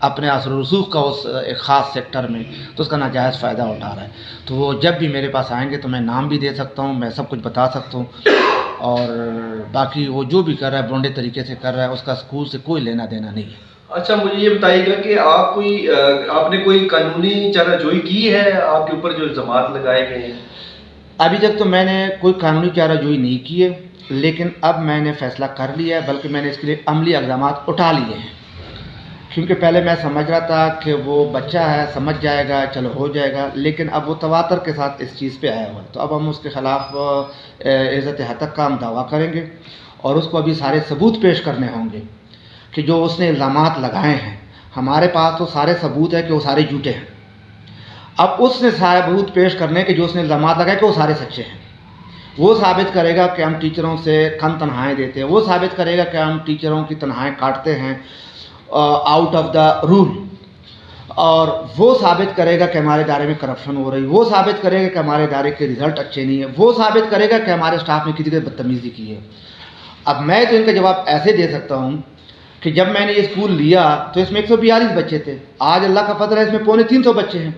اپنے اثر و رسوخ کا اس ایک خاص سیکٹر میں، تو اس کا ناجائز فائدہ اٹھا رہا ہے. تو وہ جب بھی میرے پاس آئیں گے تو میں نام بھی دے سکتا ہوں، میں سب کچھ بتا سکتا ہوں، اور باقی وہ جو بھی کر رہا ہے بونڈے طریقے سے کر رہا ہے، اس کا اسکول سے کوئی لینا دینا نہیں ہے. اچھا مجھے یہ بتائیے گا کہ آپ نے کوئی قانونی چارہ جوئی کی ہے آپ کے اوپر جو الزامات لگائے گئے ہیں؟ ابھی تک تو میں نے کوئی قانونی چارہ جوئی نہیں کی ہے، لیکن اب میں نے فیصلہ کر لیا ہے، بلکہ میں نے اس کے لیے عملی اقدامات اٹھا لیے ہیں. کیونکہ پہلے میں سمجھ رہا تھا کہ وہ بچہ ہے، سمجھ جائے گا، چلو ہو جائے گا، لیکن اب وہ تواتر کے ساتھ اس چیز پہ آیا ہوا ہے. تو اب ہم اس کے خلاف عزت ہتک کا ہم دعویٰ کریں گے، اور اس کو ابھی سارے ثبوت پیش کرنے ہوں گے کہ جو اس نے الزامات لگائے ہیں. ہمارے پاس تو سارے ثبوت ہے کہ وہ سارے جھوٹے ہیں. اب اس نے سارے ثبوت پیش کرنے کہ جو اس نے الزامات لگائے کہ وہ سارے سچے ہیں. وہ ثابت کرے گا کہ ہم ٹیچروں سے کم تنخواہیں دیتے ہیں، وہ ثابت کرے گا کہ ہم ٹیچروں کی تنخواہیں کاٹتے ہیں آؤٹ آف دا رول، اور وہ ثابت کرے گا کہ ہمارے ادارے میں کرپشن ہو رہی، وہ ثابت کرے گا کہ ہمارے ادارے کے رزلٹ اچھے نہیں ہیں، وہ ثابت کرے گا کہ ہمارے اسٹاف نے کسی کی بدتمیزی کی ہے. اب میں تو ان کا جواب ایسے دے سکتا ہوں کہ جب میں نے یہ اسکول لیا تو اس میں 142 بچے تھے، آج اللہ کا فضل ہے اس میں 350 بچے ہیں.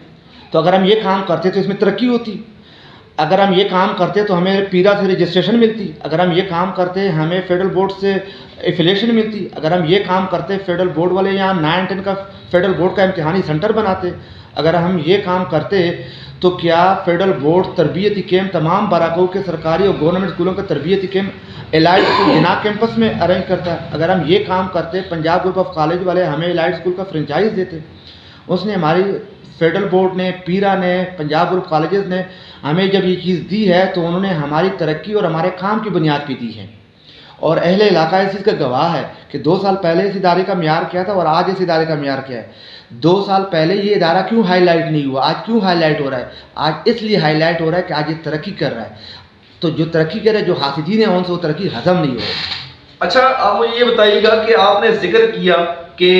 تو اگر ہم یہ کام کرتے تو اس میں ترقی ہوتی. اگر ہم یہ کام کرتے تو ہمیں پیرا سے رجسٹریشن ملتی. اگر ہم یہ کام کرتے ہمیں فیڈرل بورڈ سے ایفیلیشن ملتی. اگر ہم یہ کام کرتے فیڈرل بورڈ والے یہاں 9-10 کا فیڈرل بورڈ کا امتحانی سینٹر بناتے. اگر ہم یہ کام کرتے تو کیا فیڈرل بورڈ تربیتی کیمپ تمام براکوں کے سرکاری اور گورنمنٹ اسکولوں کے تربیتی کیمپ الائٹ اسکول جنا کیمپس میں ارینج کرتا ہے. اگر ہم یہ کام کرتے پنجاب گروپ آف کالج والے ہمیں الائٹ اسکول کا فرنچائز دیتے. اس نے ہماری فیڈرل بورڈ نے، پیرا نے، پنجاب گروپ کالجز نے ہمیں جب یہ چیز دی ہے تو انہوں نے ہماری ترقی اور ہمارے کام کی بنیاد پہ دی ہے. اور اہل علاقہ اس چیز کا گواہ ہے کہ 2 سال پہلے اس ادارے کا معیار کیا تھا اور آج اس ادارے کا معیار کیا ہے. 2 سال پہلے یہ ادارہ کیوں ہائی لائٹ نہیں ہوا، آج کیوں ہائی لائٹ ہو رہا ہے؟ آج اس لیے ہائی لائٹ ہو رہا ہے کہ آج یہ ترقی کر رہا ہے. تو جو ترقی کر رہے ہیں، جو حاسدین ہیں ان سے وہ ترقی ہضم نہیں ہو رہی. اچھا آپ مجھے یہ بتائیے گا کہ آپ نے ذکر کیا کہ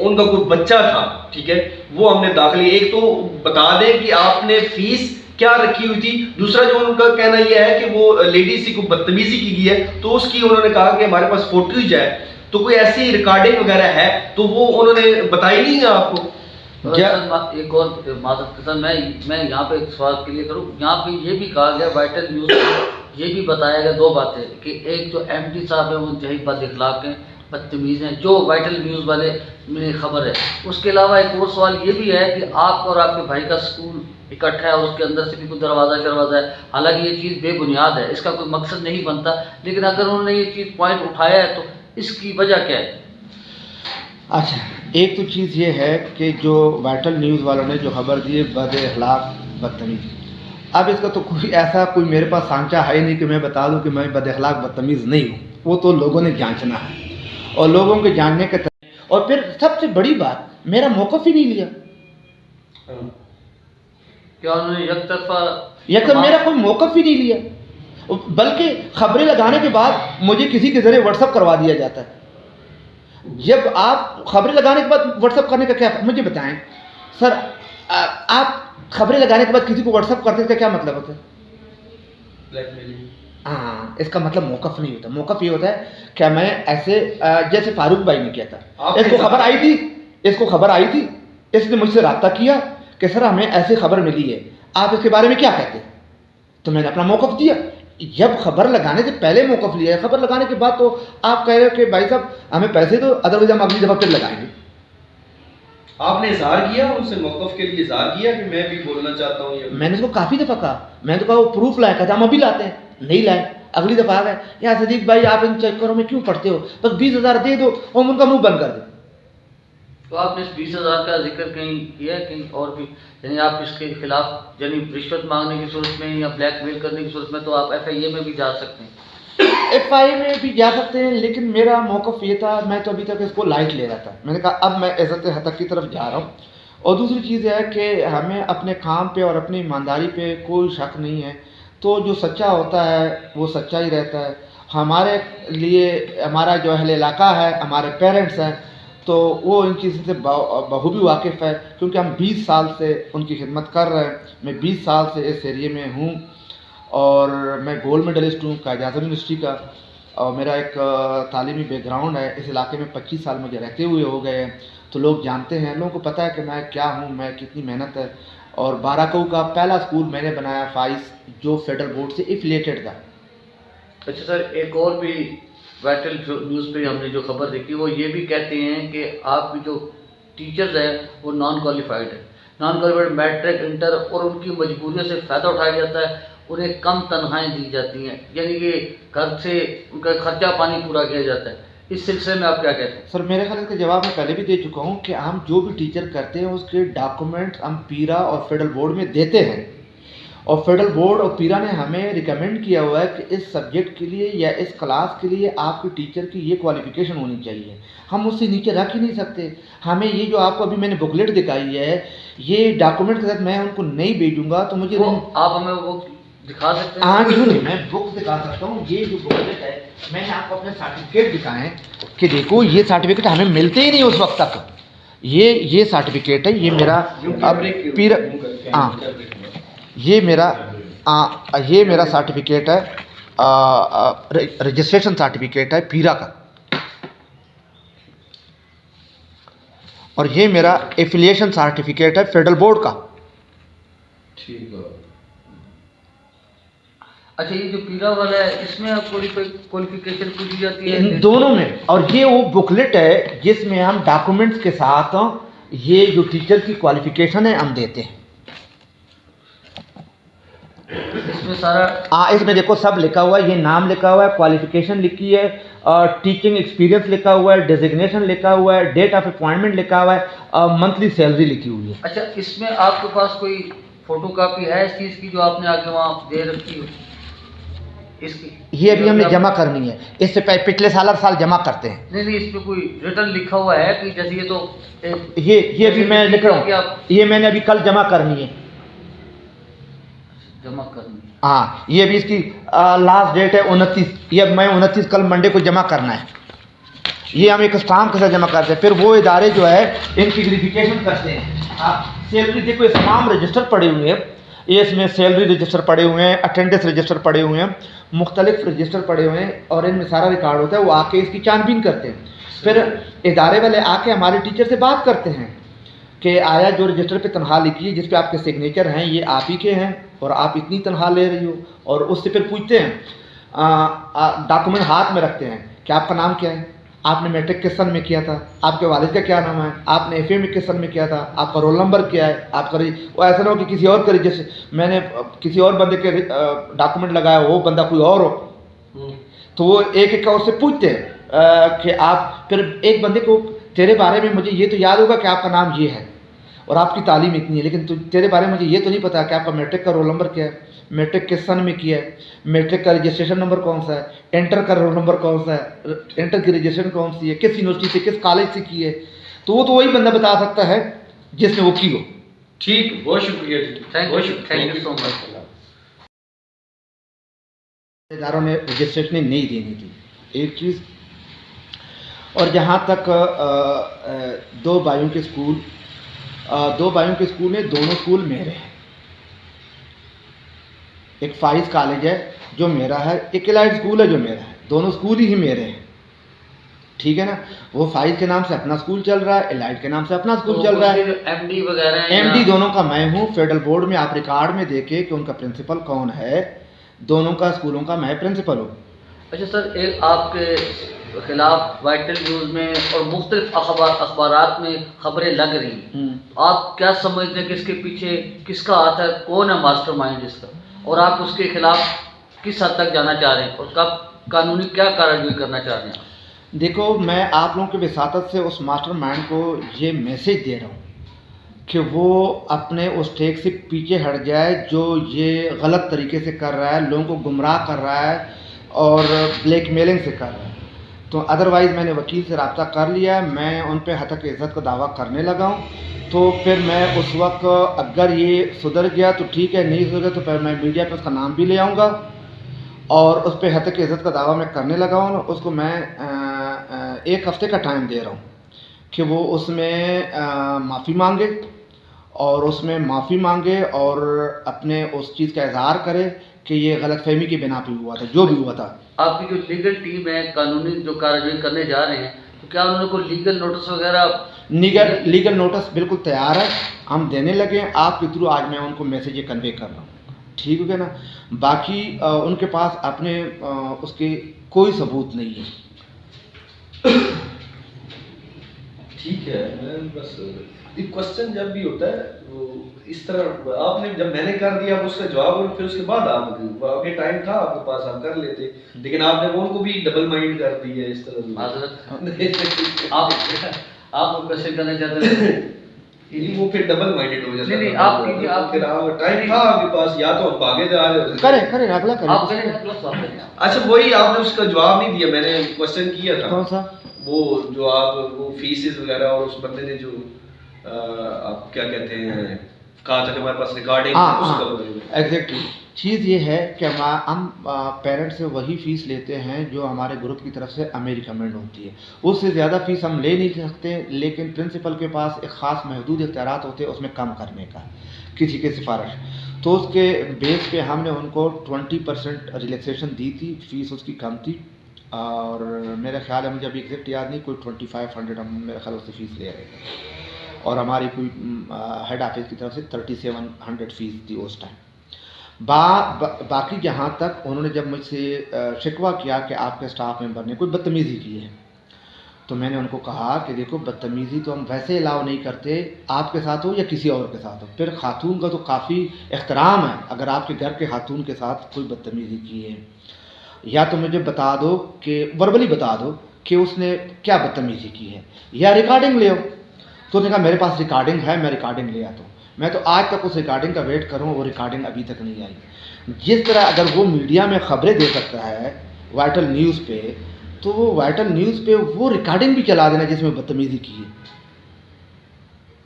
ان کا کوئی بچہ تھا، ٹھیک ہے، وہ ہم نے داخلی، ایک تو بتا دیں کہ آپ نے فیس کیا رکھی ہوئی تھی. دوسرا جو ان کا کہنا یہ ہے کہ وہ لیڈی سے کوئی بدتمیزی کی گئی ہے تو اس کی انہوں نے کہا کہ ہمارے پاس فوٹوز ہے. تو کوئی ایسی ریکارڈنگ وغیرہ ہے تو وہ انہوں نے بتائی نہیں ہے آپ کو؟ ایک اور معذرت میں یہاں پہ ایک سوال کلیئر کروں. یہاں پہ یہ بھی کہا گیا وائٹل نیوز یہ بھی بتایا گیا 2 باتیں کہ ایک جو ایم ڈی صاحب ہیں وہ انتہائی بد اخلاق ہیں، بدتمیز ہیں، جو وائٹل نیوز والے میں خبر ہے. اس کے علاوہ ایک اور سوال یہ بھی ہے کہ آپ اور آپ کے بھائی کا اسکول اکٹھا ہے اور اس کے اندر سے بھی کوئی دروازہ ہے. حالانکہ یہ چیز بے بنیاد ہے، اس کا کوئی مقصد نہیں بنتا، لیکن اگر انہوں نے یہ چیز پوائنٹ اٹھایا ہے تو اس کی وجہ کیا ہے؟ اچھا، ایک تو چیز یہ ہے کہ جو وائٹل نیوز والوں نے جو خبر دی ہے بد اخلاق بدتمیز، اب اس کا تو کوئی میرے پاس سانچہ ہے نہیں کہ میں بتا دوں کہ میں بد اخلاق بدتمیز نہیں ہوں. وہ تو لوگوں نے جانچنا ہے اور لوگوں کے جاننے کے اور پھر سب سے بڑی بات میرا موقف ہی نہیں لیا. کیا انہوں نے یک طرف میرا کوئی موقف ہی نہیں لیا، بلکہ خبریں لگانے کے بعد مجھے کسی کے ذریعے واٹس اپ کروا دیا جاتا ہے. جب آپ خبریں لگانے کے بعد واٹس اپ کرنے کا کیا، مجھے بتائیں سر، آپ خبریں لگانے کے بعد کسی کو واٹس اپ کرتے ہیں کیا مطلب ہوتا ہے؟ Black mailing. ہاں، اس کا مطلب موقف نہیں ہوتا. موقف یہ ہوتا ہے کہ میں ایسے جیسے فاروق بھائی نے کیا تھا، اس کو خبر آئی تھی، اس نے مجھ سے رابطہ کیا کہ سر ہمیں ایسی خبر ملی ہے، آپ اس کے بارے میں کیا کہتے ہیں؟ تو میں نے اپنا موقف دیا. جب خبر لگانے سے پہلے موقف لیا ہے، خبر لگانے کے بعد تو آپ کہہ رہے ہو کہ بھائی صاحب ہمیں پیسے دو، ادروائز ہم اگلی دفعہ پھر لگائیں گے. آپ نے اظہار کیا ان سے، موقف کے لیے اظہار کیا کہ میں بھی بولنا چاہتا ہوں؟ یہ میں نے اس کو کافی دفعہ کہا، میں نے تو کہا وہ پروف لائے، کہا ہم ابھی لاتے ہیں، نہیں لائے. اگلی دفعہ آ گئے، یا صدیق بھائی آپ ان چکروں میں کیوں پڑتے ہو، بس 20,000 دے دو اور ان کا منہ بند کر دو. تو آپ نے اس 20,000 کا ذکر کہیں کیا ہے کہیں اور بھی، یعنی آپ اس کے خلاف یعنی رشوت مانگنے کی صورت میں یا بلیک میل کرنے کی صورت میں تو آپ ایف آئی اے میں بھی جا سکتے ہیں؟ ایف آئی اے میں بھی جا سکتے ہیں، لیکن میرا موقف یہ تھا، میں تو ابھی تک اس کو لائٹ لے رہا تھا. میں نے کہا اب میں عزت ہتک کی طرف جا رہا ہوں. اور دوسری چیز یہ ہے کہ ہمیں اپنے کام پہ اور اپنی ایمانداری پہ کوئی شک نہیں ہے، تو جو سچا ہوتا ہے وہ سچا ہی رہتا ہے. ہمارے لیے ہمارا جو اہل علاقہ ہے، ہمارے پیرنٹس ہیں، تو وہ ان چیزوں سے بخوبی واقف ہے، کیونکہ ہم 20 سال سے ان کی خدمت کر رہے ہیں. میں 20 سال سے اس ایریے میں ہوں اور میں گولڈ میڈلسٹ ہوں قائد اعظم یونیورسٹی کا. اور میرا ایک تعلیمی بیک گراؤنڈ ہے. اس علاقے میں 25 سال مجھے رہتے ہوئے ہو گئے ہیں, تو لوگ جانتے ہیں, لوگوں کو پتہ ہے کہ میں کیا ہوں, میں کتنی محنت ہے. اور بارہ کا پہلا اسکول میں نے بنایا فائز, جو فیڈرل بورڈ سے ایفیلیٹڈ تھا. اچھا سر, ایک اور بھی وائٹل نیوز پہ ہم نے جو خبر دیکھی وہ یہ بھی کہتے ہیں کہ آپ کی جو ٹیچرز ہیں وہ نان کوالیفائڈ ہے. نان کوالیفائڈ میٹرک انٹر, اور ان کی مجبوریوں سے فائدہ اٹھایا جاتا ہے, انہیں کم تنخواہیں دی جاتی ہیں, یعنی کہ گھر سے ان کا خرچہ پانی پورا کیا جاتا ہے. اس سلسلے میں آپ کیا کہتے ہیں؟ سر میرے خیال کا جواب میں پہلے بھی دے چکا ہوں کہ ہم جو بھی ٹیچر کرتے ہیں اس کے ڈاکومنٹ ہم پیرا اور فیڈرل بورڈ میں دیتے ہیں, اور فیڈرل بورڈ اور پیرا نے ہمیں ریکمینڈ کیا ہوا ہے کہ اس سبجیکٹ کے لیے یا اس کلاس کے لیے آپ کے ٹیچر کی یہ کوالیفیکیشن ہونی چاہیے. ہم اس سے نیچے رکھ ہی نہیں سکتے. ہمیں یہ جو آپ کو ابھی میں نے بکلیٹ دکھائی ہے, یہ ڈاکومنٹ کے ساتھ میں ان کو نہیں بھیجوں گا تو مجھے آپ ہمیں وہ دکھا سکتے ہیں؟ ہاں کیوں نہیں, میں بک دکھا سکتا ہوں. یہ جو بکلیٹ ہے میں نے آپ کو اپنے سرٹیفکیٹ دکھائیں کہ دیکھو یہ سرٹیفکیٹ ہمیں ملتے ہی نہیں اس وقت تک. یہ سرٹیفکیٹ ہے, یہ میرا پیرا, ہاں یہ میرا سرٹیفکیٹ ہے, رجسٹریشن سرٹیفکیٹ ہے پیرا کا, اور یہ میرا ایفیلیشن سرٹیفکیٹ ہے فیڈرل بورڈ کا. ٹھیک ہے. اچھا, یہ جو پیرا والا ہے اس میں آپ کوالیفیکیشن پوچھی جاتی ہے؟ ان دونوں میں. اور یہ وہ بکلیٹ ہے جس میں ہم ڈاکومنٹس کے ساتھ یہ جو ٹیچر کی کوالیفیکیشن ہے ہم دیتے ہیں. اس میں سارا اس میں دیکھو سب لکھا ہوا ہے, یہ نام لکھا ہوا ہے, کوالیفیکیشن لکھی ہے, اور ٹیچنگ ایکسپیرینس لکھا ہوا ہے, ڈیزگنیشن لکھا ہوا ہے, ڈیٹ آف اپوائنٹمنٹ لکھا ہوا ہے, اور منتھلی سیلری لکھی ہوئی ہے. اچھا, اس میں آپ کے پاس کوئی فوٹو کاپی ہے اس چیز کی جو آپ نے آگے وہاں دے رکھی ہو اس کی؟ یہ ابھی ہم نے جمع کرنی ہے, اس سے پچھلے سال ہر سال جمع کرتے ہیں. نہیں, اس پہ کوئی ریٹن لکھا ہوا ہے کہ جیسے یہ تو یہ ابھی میں لکھ رہا ہوں, یہ میں نے ابھی کل جمع کرنی ہے. جمع کرنی ہے, ہاں, یہ ابھی اس کی لاسٹ ڈیٹ ہے 29. یہ میں 29 کل منڈے کو جمع کرنا ہے. یہ ہم ایک اسٹامپ کے ساتھ جمع کرتے ہیں. پھر وہ ادارے جو ہے ان کی ویریفیکیشن کرتے ہیں. سیلری دیکھو اس تمام رجسٹر پڑے ہوئے ہیں, یہ اس میں سیلری رجسٹر پڑے ہوئے ہیں, اٹینڈنس رجسٹر پڑے ہوئے ہیں, مختلف رجسٹر پڑے ہوئے ہیں, اور ان میں سارا ریکارڈ ہوتا ہے. وہ آ کے اس کی چھان بین کرتے ہیں. پھر ادارے والے آ کے ہمارے ٹیچر سے بات کرتے ہیں کہ آیا جو رجسٹر پہ تنخواہ لکھی ہے جس پہ آپ کے سگنیچر ہیں یہ آپ ہی کے ہیں, اور آپ اتنی تنخواہ لے رہی ہو. اور اس سے پھر پوچھتے ہیں, ڈاکومنٹ ہاتھ میں رکھتے ہیں کہ آپ کا نام کیا ہے, آپ نے میٹرک کس سن میں کیا تھا, آپ کے والد کا کیا نام ہے, آپ نے ایف اے میں کس سن میں کیا تھا, آپ کا رول نمبر کیا ہے, آپ کا وہ ایسا نہ ہو کہ کسی اور کے جیسے میں نے کسی اور بندے کے ڈاکومنٹ لگایا وہ بندہ کوئی اور ہو. تو وہ ایک ایک کا اس سے پوچھتے ہیں کہ آپ, پھر ایک بندے کو تیرے بارے میں مجھے یہ تو یاد ہوگا کہ آپ کا نام یہ ہے اور آپ کی تعلیم اتنی ہے, لیکن تیرے بارے میں مجھے یہ تو نہیں پتا کہ آپ کا میٹرک کا رول نمبر کیا ہے, میٹرک کس سن میں کیا ہے, میٹرک کا رجسٹریشن نمبر کون سا ہے, انٹر کا رول نمبر کون سا ہے, انٹر کی رجسٹریشن کون سی ہے, کس یونیورسٹی سے کس کالج سے کی ہے. تو وہ تو وہی بندہ بتا سکتا ہے جس نے وہ کی ہو. ٹھیک, بہت شکریہ جی, تھینک یو سو مچ. اداروں نے رجسٹریشن نہیں دینی تھی ایک چیز. اور جہاں تک دو بھائیوں کے اسکول ہیں, دونوں اسکول میرے ہیں. ایک فائز کالج ہے جو میرا ہے, ایک الائٹ اسکول ہے جو میرا ہے. دونوں اسکول ہی میرے ہیں, ٹھیک ہے نا. وہ فائز کے نام سے اپنا اسکول چل رہا ہے, الائٹ کے نام سے اپنا اسکول چل رہا ہے. ایم ڈی وغیرہ ایم ڈی دونوں کا میں ہوں. فیڈرل بورڈ میں آپ ریکارڈ میں دیکھیں کہ ان کا پرنسپل کون ہے, دونوں کا اسکولوں کا میں پرنسپل ہوں. اچھا سر, ایک آپ کے خلاف وائٹل نیوز میں اور مختلف اخبارات میں خبریں لگ رہی ہیں, آپ کیا سمجھتے ہیں کہ اس کے پیچھے کس کا ہاتھ ہے, کون ہے ماسٹر مائنڈ اس کا, اور آپ اس کے خلاف کس حد تک جانا چاہ رہے ہیں اور کب قانونی کیا کارروائی کرنا چاہ رہے ہیں؟ دیکھو, میں آپ لوگوں کی وساطت سے اس ماسٹر مائنڈ کو یہ میسج دے رہا ہوں کہ وہ اپنے اس ٹیک سے پیچھے ہٹ جائے جو یہ غلط طریقے سے کر رہا ہے, لوگوں کو گمراہ کر رہا ہے اور بلیک میلنگ سے کر رہا ہے. تو ادروائز میں نے وکیل سے رابطہ کر لیا ہے, میں ان پہ حق عزت کا دعویٰ کرنے لگا ہوں. تو پھر میں اس وقت اگر یہ سدھر گیا تو ٹھیک ہے, نہیں سدھر تو پھر میں میڈیا پہ اس کا نام بھی لے آؤں گا, اور اس پہ حق عزت کا دعویٰ میں کرنے لگا ہوں. اس کو میں 1 ہفتے کا ٹائم دے رہا ہوں کہ وہ اس میں معافی مانگے اور اس میں معافی مانگے اور اپنے اس چیز کا اظہار کرے کہ یہ غلط فہمی کی بنا پہ ہوا تھا جو بھی ہوا تھا. آپ کی جو لیگل ٹیم ہے قانونی جو کارروائی کرنے جا رہے ہیں تو کیا انہوں نے کوئی لیگل نوٹس وغیرہ؟ لیگل نوٹس بالکل تیار ہے, ہم دینے لگے ہیں آپ کے تھرو. آج میں ان کو میسیج کنوے کر رہا ہوں, ٹھیک ہے نا. باقی ان کے پاس اپنے اس کے کوئی ثبوت نہیں ہے. ٹھیک ہے, میں بس ایک کوشچن جب بھی ہوتا ہے وہ اس طرح آپ نے جب میں نے کر دیا اس کا جواب اور پھر اس کے بعد آپ کے ٹائم تھا آپ کے پاس آپ کر لیتے, لیکن آپ نے ان کو بھی ڈبل مائنڈ کر دی ہے اس طرح. معذرت آپ کوشچن کرنا چاہتے ہیں وہ پھر ڈبل مائنڈڈ ہو جاتا ہے. نہیں آپ کیجیے, آپ ٹائم تھا آپ کے پاس, یا تو ہم بھاگے جا رہے ہوتے کریں اگلا آپ کریں. کریں. اچھا وہی آپ نے اس کا جواب نہیں دیا, میں نے کوشچن کیا تھا کون سا؟ وہ جو آپ وہ فیسز وغیرہ اور اس بندے نے جو آپ کیا کہتے ہیں کہا تھا کہ ہمارے پاس ریکارڈنگ اس کا. ایگزیکٹلی چیز یہ ہے کہ ہم پیرنٹ سے وہی فیس لیتے ہیں جو ہمارے گروپ کی طرف سے ہمیں ریکمینڈ ہوتی ہے, اس سے زیادہ فیس ہم لے نہیں سکتے. لیکن پرنسپل کے پاس ایک خاص محدود اختیارات ہوتے ہیں اس میں کم کرنے کا کسی کے سفارش. تو اس کے بیس پہ ہم نے ان کو 20% ریلیکسیشن دی تھی, فیس اس کی کم تھی. اور میرا خیال ہے, مجھے ابھی ایگزیکٹ یاد نہیں, کوئی 2500 ہم میرا خیال اس سے فیس لے رہے تھے. اور ہماری کوئی ہیڈ آفس کی طرف سے 3700 فیس تھی اس ٹائم. باقی جہاں تک انہوں نے جب مجھ سے شکوہ کیا کہ آپ کے اسٹاف ممبر نے کوئی بدتمیزی کی ہے, تو میں نے ان کو کہا کہ دیکھو بدتمیزی تو ہم ویسے الاؤ نہیں کرتے, آپ کے ساتھ ہو یا کسی اور کے ساتھ ہو. پھر خاتون کا تو کافی احترام ہے, اگر آپ کے گھر کے خاتون کے ساتھ کوئی بدتمیزی کی ہے یا تو مجھے بتا دو کہ وربلی بتا دو کہ اس نے کیا بدتمیزی کی ہے, یا ریکارڈنگ لے ہو. تو نے کہا میرے پاس ریکارڈنگ ہے, میں ریکارڈنگ لے آتا ہوں. میں تو آج تک اس ریکارڈنگ کا ویٹ کروں, وہ ریکارڈنگ ابھی تک نہیں آئی. جس طرح اگر وہ میڈیا میں خبریں دے سکتا ہے وائٹل نیوز پہ, تو وہ وائٹل نیوز پہ وہ ریکارڈنگ بھی چلا دینا جس میں بدتمیزی کی ہے.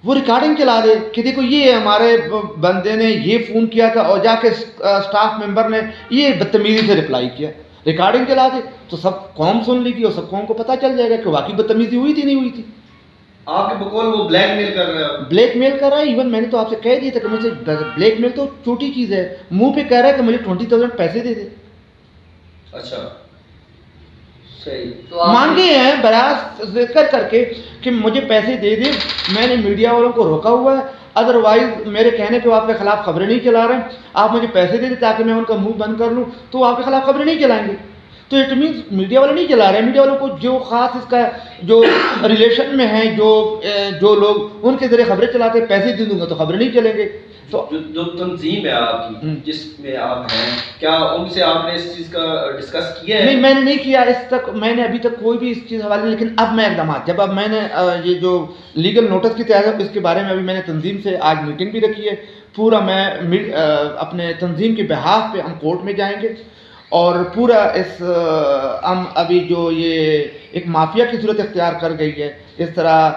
وہ ریکارڈنگ چلا دے کہ دیکھو یہ ہمارے بندے نے یہ فون کیا تھا اور جا کے اسٹاف ممبر نے یہ بدتمیزی سے رپلائی کیا. ریکارڈنگ چلا دے تو سب قوم سن لے گی اور سب قوم کو پتہ چل جائے گا کہ واقعی بدتمیزی ہوئی تھی نہیں ہوئی تھی. آپ کے بقول وہ بلیک میل کر رہے ہیں. بلیک میل کر رہا ہے. ایون میں نے تو آپ سے کہہ دیا تھا کہ مجھے بلیک میل تو چھوٹی چیز ہے, منہ پہ کہہ رہا ہے کہ مجھے 20,000 پیسے دے دے. اچھا صحیح, مانگے ہیں براہ ذکر کر کے کہ مجھے پیسے دے دے. میں نے میڈیا والوں کو روکا ہوا ہے, ادروائز میرے کہنے پہ آپ کے خلاف خبریں نہیں چلا رہے ہیں. آپ مجھے پیسے دے دیں تاکہ میں ان کا منہ بند کر لوں, تو آپ کے خلاف خبریں نہیں چلائیں گے. تو اٹ مینس میڈیا والے نہیں چلا رہے ہیں. میڈیا والوں کو جو خاص اس کا جو ریلیشن میں ہیں جو لوگ ان کے ذریعے خبریں چلاتے ہیں, پیسے دے دوں گا تو خبریں نہیں چلیں گے. تو جو تنظیم ہے آپ کی جس میں آپ ہیں, کیا ان سے آپ نے اس چیز کا ڈسکس کیا ہے؟ نہیں, میں نے نہیں کیا اس تک, میں نے ابھی تک کوئی بھی اس چیز حوالے نہیں. لیکن اب میں اقدامات, جب اب میں نے یہ جو لیگل نوٹس کی تیاری ہے اس کے بارے میں ابھی میں نے تنظیم سے آج میٹنگ بھی رکھی ہے. پورا میں اپنے تنظیم کے بہاف پہ ہم کورٹ میں جائیں گے اور پورا اس ہم ابھی جو یہ ایک مافیا کی صورت اختیار کر گئی ہے, اس طرح